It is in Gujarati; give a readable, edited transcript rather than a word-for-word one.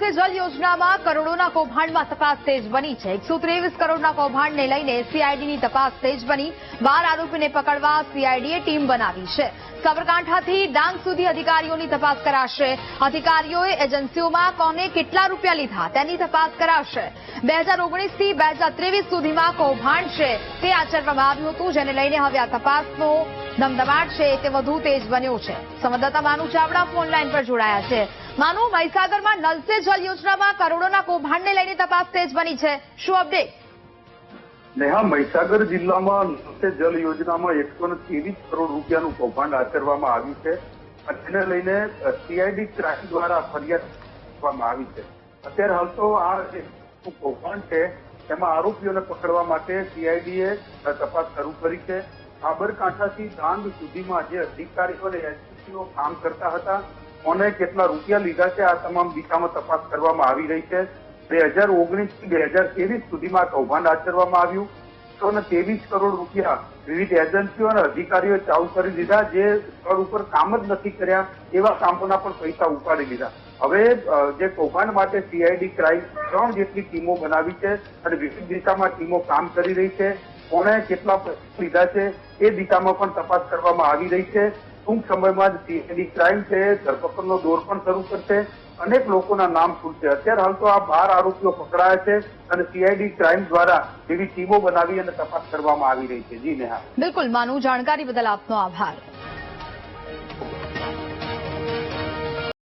સે જલ યોજનામાં કરોડોના કૌભાંડમાં તપાસ તેજ બની છે। 123 કરોડના કૌભાંડને લઈને સીઆઈડીની તપાસ તેજ બની। 12 આરોપીને પકડવા સીઆઈડીએ ટીમ બનાવી છે। સાબરકાંઠાથી ડાંગ સુધી અધિકારીઓની તપાસ કરાશે। અધિકારીઓએ એજન્સીઓમાં કોને કેટલા રૂપિયા લીધા તેની તપાસ કરાશે। 2019 થી 2023 સુધીમાં કૌભાંડ છે તે આચરવામાં આવ્યું હતું, જેને લઈને હવે આ તપાસનો ધમધમાટ છે તે વધુ તેજ બન્યો છે। સંવાદદાતા માનુ ચાવડા ફોન લાઈન પર જોડાયા છે। માનુ, મહીસાગરમાં નલ સે જલ યોજનામાં કરોડોના કૌભાંડને લઈને તપાસ તેજ બની છે, શું અપડેટ? નેહા, મહીસાગર જિલ્લામાં નલ સે જલ યોજનામાં 123 કરોડ રૂપિયાનું કૌભાંડ આચરવામાં આવ્યું છે। તેને લઈને સીઆઈડી ક્રાઇમ દ્વારા ફરિયાદ કરવામાં આવી છે। અત્યારે હાલ તો આ જે કૌભાંડ છે તેમાં આરોપીઓને પકડવા માટે સીઆઈડીએ તપાસ શરૂ કરી છે। સાબરકાંઠાથી ડાંગ સુધીમાં જે અધિકારીઓ અને એજન્સીઓ કામ કરતા હતા, કોને કેટલા રૂપિયા લીધા છે, આ તમામ દિશામાં તપાસ કરવામાં આવી રહી છે। 2019 થી 2023 સુધીમાં કૌભાંડ આચરવામાં આવ્યું। 123 કરોડ રૂપિયા વિવિધ એજન્સીઓ અને અધિકારીઓએ ચાલુ કરી દીધા। જે સ્થળ ઉપર કામ જ નથી કર્યા એવા કામોના પણ પૈસા ઉપાડી લીધા। હવે જે કૌભાંડ માટે સીઆઈડી ક્રાઇમ 3 જેટલી ટીમો બનાવી છે અને વિવિધ દિશામાં ટીમો કામ કરી રહી છે। કોને કેટલા પૈસા લીધા છે એ દિશામાં પણ તપાસ કરવામાં આવી રહી છે। ટૂંક સમયમાં જ સીઆઈડી ક્રાઇમ છે ધરપકડનો દોર પણ શરૂ કરશે। અનેક લોકોના નામ ખુલશે। અત્યારે હાલ તો આ 12 આરોપીઓ પકડાયા છે અને સીઆઈડી ક્રાઇમ દ્વારા એવી ટીમો બનાવી અને તપાસ કરવામાં આવી રહી છે। જી નેહા। બિલકુલ માનુ, જાણકારી બદલ આપનો આભાર।